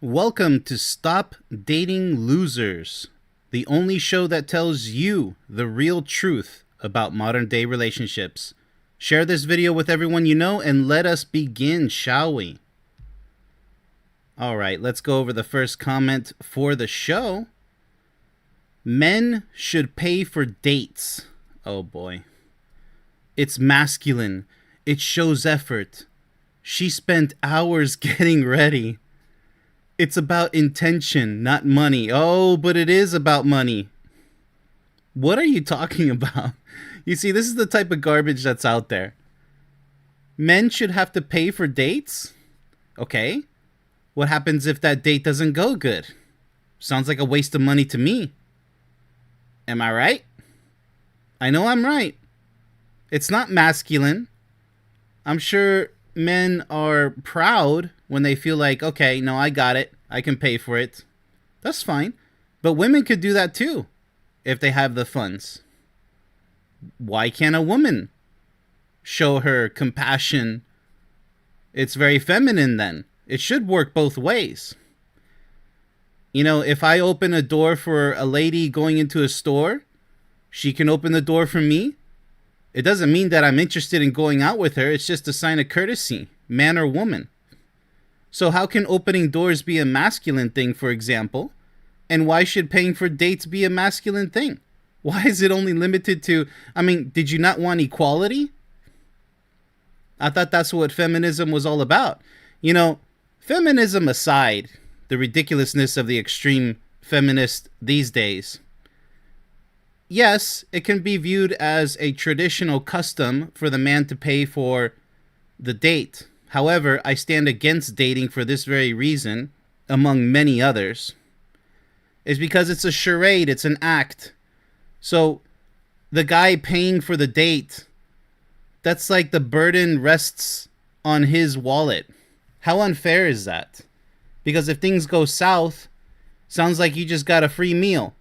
Welcome to Stop Dating Losers, the only show that tells you the real truth about modern day relationships. Share this video with everyone you know and let us begin, shall we? Alright, let's go over the first comment for the show. Men should pay for dates. Oh boy. It's masculine. It shows effort. She spent hours getting ready. It's about intention, not money. Oh, but it is about money. What are you talking about? You see, this is the type of garbage that's out there. Men should have to pay for dates? Okay. What happens if that date doesn't go good? Sounds like a waste of money to me. Am I right? I know I'm right. It's not masculine. I'm sure men are proud when they feel like, okay, no, I got it. I can pay for it. That's fine. But women could do that too if they have the funds. Why can't a woman show her compassion? It's very feminine then. It should work both ways. You know, if I open a door for a lady going into a store, she can open the door for me. It doesn't mean that I'm interested in going out with her. It's just a sign of courtesy, man or woman. So how can opening doors be a masculine thing, for example? And why should paying for dates be a masculine thing? Why is it only limited to, did you not want equality? I thought that's what feminism was all about. You know, feminism aside, the ridiculousness of the extreme feminist these days, yes, it can be viewed as a traditional custom for the man to pay for the date. However, I stand against dating for this very reason, among many others. Is because it's a charade, it's an act. So, the guy paying for the date, that's like the burden rests on his wallet. How unfair is that? Because if things go south, sounds like you just got a free meal.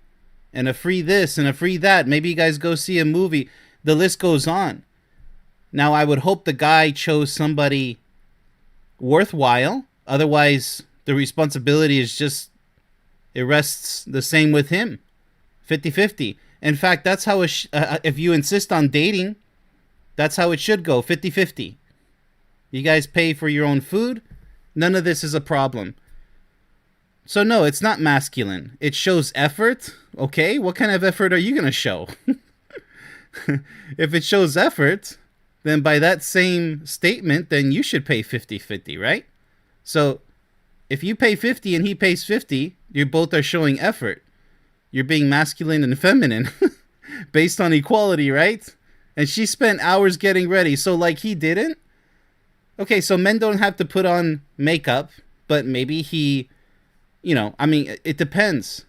And a free this and a free that. Maybe you guys go see a movie. The list goes on. Now, I would hope the guy chose somebody worthwhile. Otherwise, the responsibility is just, it rests the same with him. 50-50. In fact, that's how if you insist on dating, that's how it should go. 50-50. You guys pay for your own food. None of this is a problem. So no, it's not masculine. It shows effort. Okay, what kind of effort are you going to show? If it shows effort, then by that same statement, then you should pay 50-50, right? So if you pay 50 and he pays 50, you both are showing effort. You're being masculine and feminine based on equality, right? And she spent hours getting ready. So like he didn't? Okay, so men don't have to put on makeup, but maybe he, it depends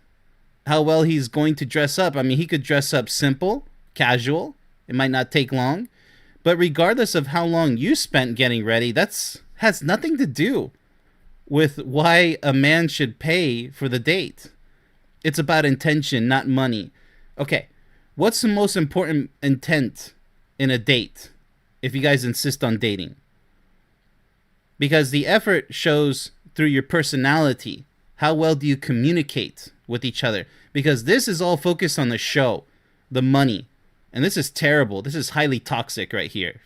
how well he's going to dress up. He could dress up simple, casual. It might not take long. But regardless of how long you spent getting ready, has nothing to do with why a man should pay for the date. It's about intention, not money. Okay, what's the most important intent in a date if you guys insist on dating? Because the effort shows through your personality. How well do you communicate with each other? Because this is all focused on the show, the money. And this is terrible. This is highly toxic right here.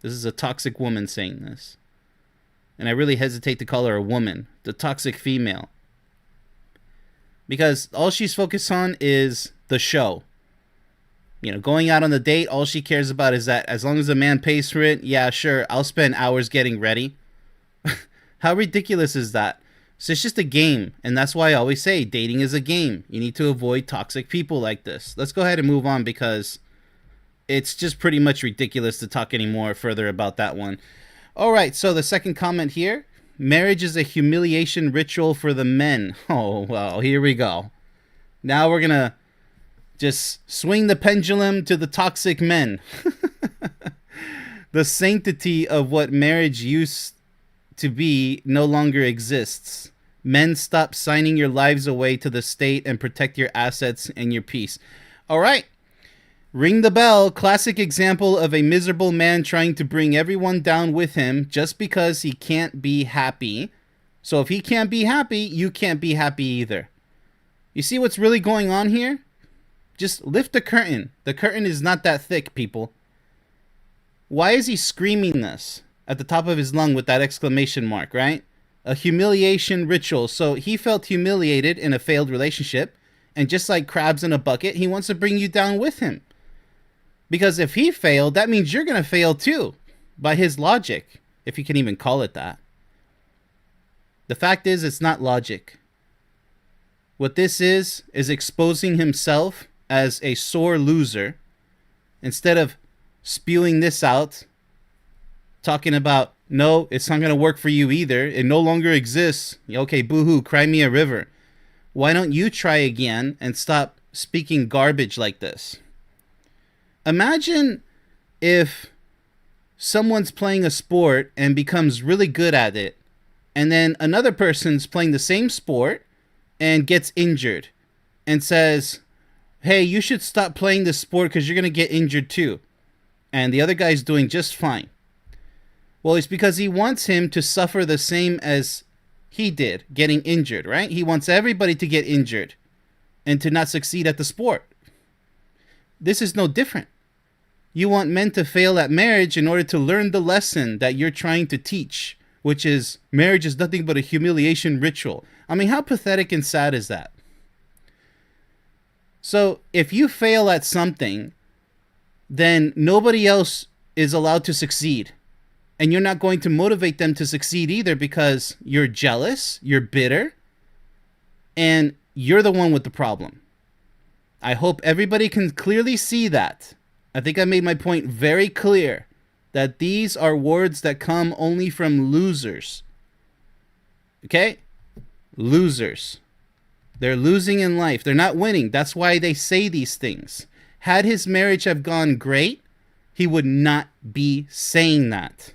This is a toxic woman saying this. And I really hesitate to call her a woman. The toxic female. Because all she's focused on is the show. Going out on the date, all she cares about is that as long as the man pays for it, yeah, sure, I'll spend hours getting ready. How ridiculous is that? So it's just a game. And that's why I always say dating is a game. You need to avoid toxic people like this. Let's go ahead and move on because it's just pretty much ridiculous to talk any more further about that one. All right, so the second comment here. Marriage is a humiliation ritual for the men. Oh, well, here we go. Now we're going to just swing the pendulum to the toxic men. The sanctity of what marriage used to be no longer exists. Men, stop signing your lives away to the state and protect your assets and your peace. All right. Ring the bell. Classic example of a miserable man trying to bring everyone down with him just because he can't be happy. So if he can't be happy, you can't be happy either. You see what's really going on here? Just lift the curtain. The curtain is not that thick, people. Why is he screaming this at the top of his lung with that exclamation mark, right? A humiliation ritual. So he felt humiliated in a failed relationship, and just like crabs in a bucket, he wants to bring you down with him. Because if he failed, that means you're going to fail too, by his logic, if you can even call it that. The fact is, it's not logic. What this is exposing himself as a sore loser. Instead of spewing this out, talking about, no, it's not going to work for you either. It no longer exists. Okay, boo-hoo, cry me a river. Why don't you try again and stop speaking garbage like this? Imagine if someone's playing a sport and becomes really good at it, and then another person's playing the same sport and gets injured and says, hey, you should stop playing this sport because you're going to get injured too. And the other guy's doing just fine. Well, it's because he wants him to suffer the same as he did, getting injured, right? He wants everybody to get injured and to not succeed at the sport. This is no different. You want men to fail at marriage in order to learn the lesson that you're trying to teach, which is marriage is nothing but a humiliation ritual. I mean, how pathetic and sad is that? So if you fail at something, then nobody else is allowed to succeed. And you're not going to motivate them to succeed either because you're jealous, you're bitter, and you're the one with the problem. I hope everybody can clearly see that. I think I made my point very clear that these are words that come only from losers. Okay? Losers. They're losing in life. They're not winning. That's why they say these things. Had his marriage have gone great, he would not be saying that.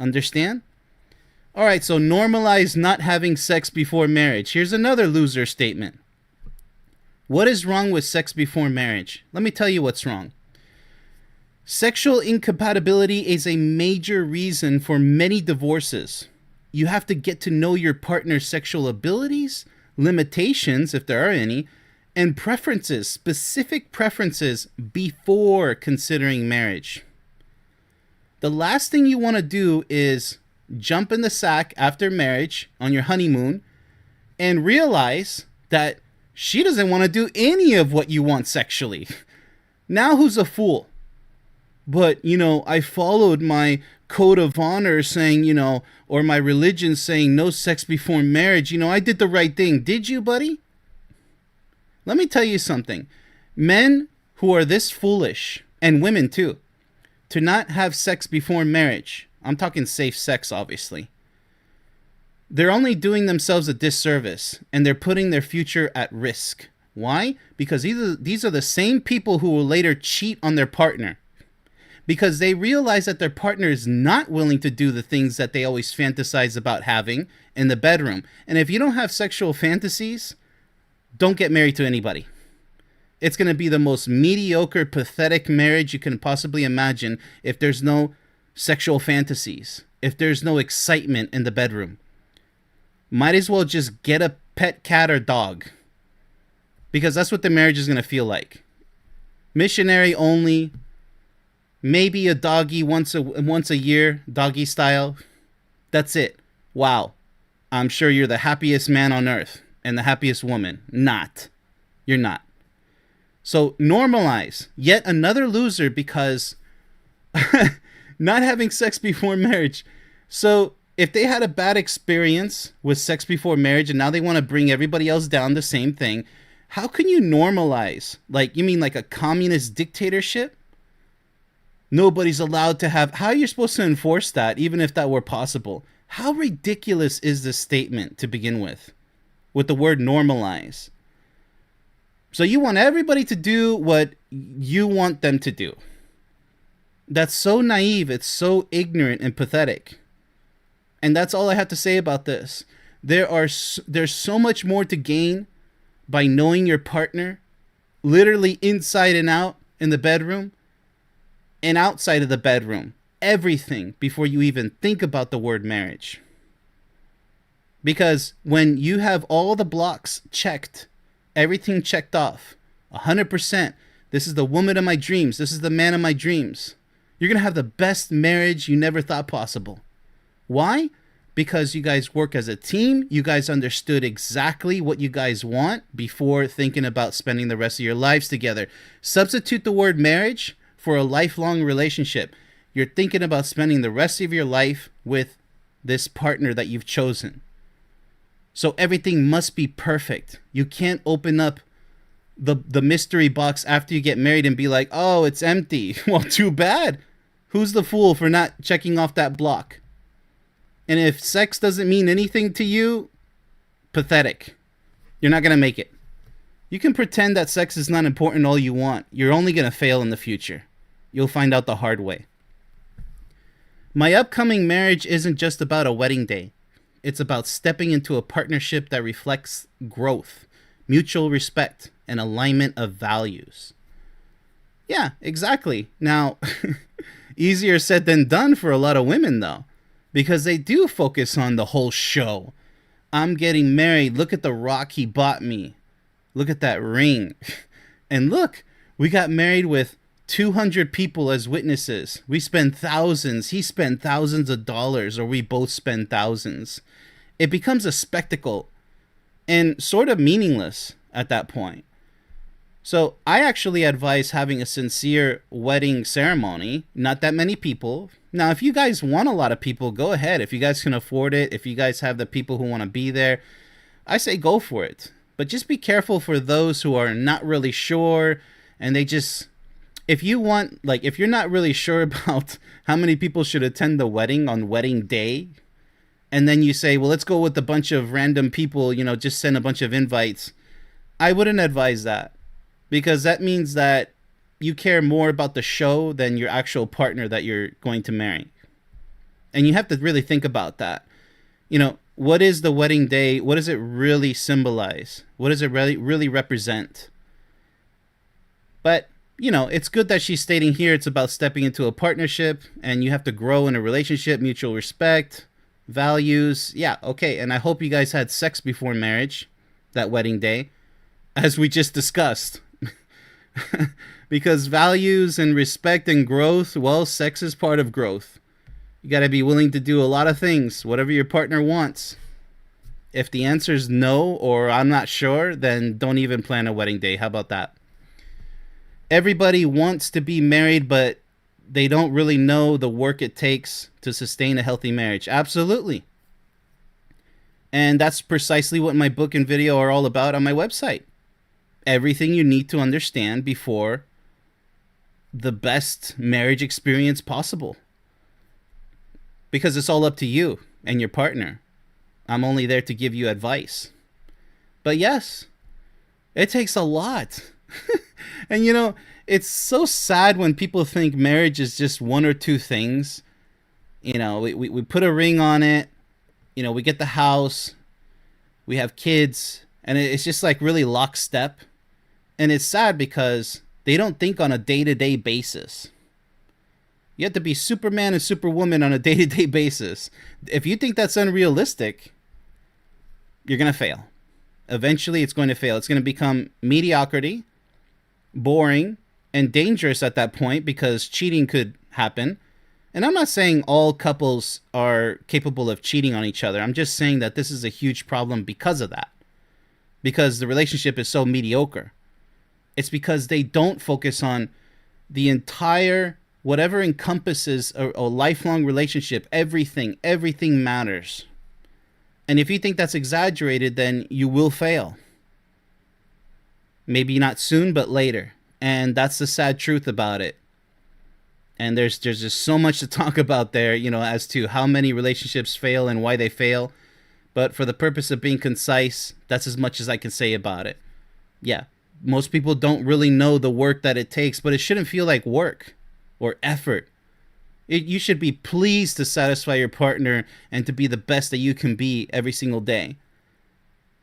Understand? All right, so normalize not having sex before marriage. Here's another loser statement. What is wrong with sex before marriage? Let me tell you what's wrong. Sexual incompatibility is a major reason for many divorces. You have to get to know your partner's sexual abilities, limitations, if there are any, and preferences, specific preferences, before considering marriage. The last thing you want to do is jump in the sack after marriage on your honeymoon and realize that she doesn't want to do any of what you want sexually. Now who's a fool? But, I followed my code of honor saying, or my religion saying no sex before marriage. I did the right thing. Did you, buddy? Let me tell you something. Men who are this foolish, and women too, to not have sex before marriage, I'm talking safe sex, obviously, they're only doing themselves a disservice, and they're putting their future at risk. Why? Because these are the same people who will later cheat on their partner. Because they realize that their partner is not willing to do the things that they always fantasize about having in the bedroom. And if you don't have sexual fantasies, don't get married to anybody. It's going to be the most mediocre, pathetic marriage you can possibly imagine if there's no sexual fantasies, if there's no excitement in the bedroom. Might as well just get a pet cat or dog, because that's what the marriage is going to feel like. Missionary only, maybe a doggy once a year, doggy style. That's it. Wow. I'm sure you're the happiest man on earth and the happiest woman. Not. You're not. So normalize. Yet another loser because not having sex before marriage. So if they had a bad experience with sex before marriage and now they want to bring everybody else down, the same thing, how can you normalize? Like, you mean like a communist dictatorship? Nobody's allowed to have... How are you supposed to enforce that, even if that were possible? How ridiculous is this statement to begin with the word normalize? So you want everybody to do what you want them to do. That's so naive. It's so ignorant and pathetic. And that's all I have to say about this. There's so much more to gain by knowing your partner, literally inside and out in the bedroom and outside of the bedroom. Everything before you even think about the word marriage. Because when you have all the blocks checked, everything checked off, 100%, this is the woman of my dreams, this is the man of my dreams, you're going to have the best marriage you never thought possible. Why? Because you guys work as a team. You guys understood exactly what you guys want before thinking about spending the rest of your lives together. Substitute the word marriage for a lifelong relationship. You're thinking about spending the rest of your life with this partner that you've chosen. So everything must be perfect. You can't open up the mystery box after you get married and be like, oh, it's empty. Well, too bad. Who's the fool for not checking off that block? And if sex doesn't mean anything to you, pathetic. You're not going to make it. You can pretend that sex is not important all you want. You're only going to fail in the future. You'll find out the hard way. My upcoming marriage isn't just about a wedding day. It's about stepping into a partnership that reflects growth, mutual respect, and alignment of values. Yeah, exactly. Now, easier said than done for a lot of women, though. Because they do focus on the whole show. I'm getting married. Look at the rock he bought me. Look at that ring. And look, we got married with 200 people as witnesses. We spent thousands. He spent thousands of dollars, or we both spend thousands. It becomes a spectacle and sort of meaningless at that point. So I actually advise having a sincere wedding ceremony. Not that many people. Now, if you guys want a lot of people, go ahead. If you guys can afford it, if you guys have the people who want to be there, I say go for it. But just be careful for those who are not really sure, and they just, if you're not really sure about how many people should attend the wedding on wedding day, and then you say, well, let's go with a bunch of random people, just send a bunch of invites. I wouldn't advise that, because that means that you care more about the show than your actual partner that you're going to marry. And you have to really think about that. What is the wedding day? What does it really symbolize? What does it really represent? But, it's good that she's stating here it's about stepping into a partnership, and you have to grow in a relationship, mutual respect, values. Yeah, okay. And I hope you guys had sex before marriage, that wedding day, as we just discussed. Because values and respect and growth, well, sex is part of growth. You got to be willing to do a lot of things, whatever your partner wants. If the answer is no, or I'm not sure, then don't even plan a wedding day. How about that? Everybody wants to be married, but they don't really know the work it takes to sustain a healthy marriage. Absolutely. And that's precisely what my book and video are all about on my website. Everything you need to understand before the best marriage experience possible. Because it's all up to you and your partner. I'm only there to give you advice. But yes, it takes a lot. And it's so sad when people think marriage is just one or two things. We put a ring on it. We get the house. We have kids. And it's just like really lockstep. And it's sad because they don't think on a day-to-day basis. You have to be Superman and Superwoman on a day-to-day basis. If you think that's unrealistic, you're going to fail. Eventually, it's going to fail. It's going to become mediocrity, boring, and dangerous at that point because cheating could happen. And I'm not saying all couples are capable of cheating on each other. I'm just saying that this is a huge problem because of that. Because the relationship is so mediocre. It's because they don't focus on the entire, whatever encompasses a lifelong relationship. Everything matters. And if you think that's exaggerated, then you will fail. Maybe not soon, but later. And that's the sad truth about it. And there's just so much to talk about there, as to how many relationships fail and why they fail. But for the purpose of being concise, that's as much as I can say about it. Yeah. Most people don't really know the work that it takes, but it shouldn't feel like work or effort. You should be pleased to satisfy your partner and to be the best that you can be every single day.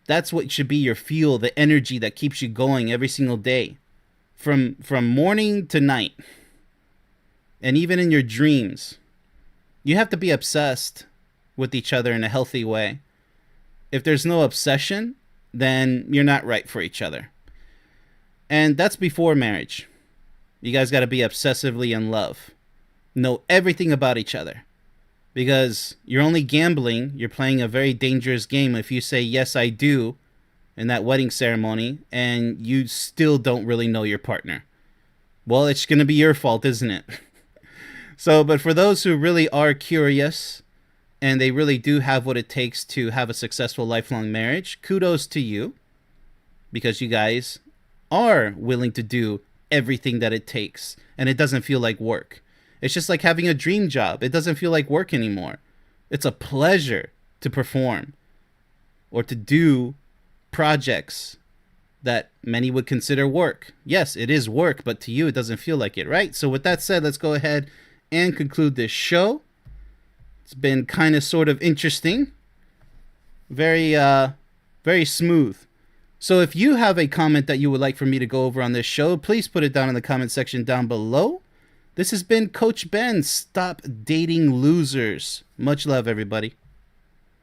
That's what should be your fuel, the energy that keeps you going every single day. From morning to night. And even in your dreams. You have to be obsessed with each other in a healthy way. If there's no obsession, then you're not right for each other. And that's before marriage. You guys got to be obsessively in love. Know everything about each other. Because you're only gambling, you're playing a very dangerous game if you say, yes, I do, in that wedding ceremony, and you still don't really know your partner. Well, it's going to be your fault, isn't it? So, but for those who really are curious, and they really do have what it takes to have a successful lifelong marriage, kudos to you. Because you guys are willing to do everything that it takes, and it doesn't feel like work. It's just like having a dream job. It doesn't feel like work anymore. It's a pleasure to perform or to do projects that many would consider work. Yes, it is work, but to you, it doesn't feel like it, right? So with that said, let's go ahead and conclude this show. It's been kind of sort of interesting. Very smooth. So if you have a comment that you would like for me to go over on this show, please put it down in the comment section down below. This has been Coach Ben. Stop dating losers. Much love, everybody.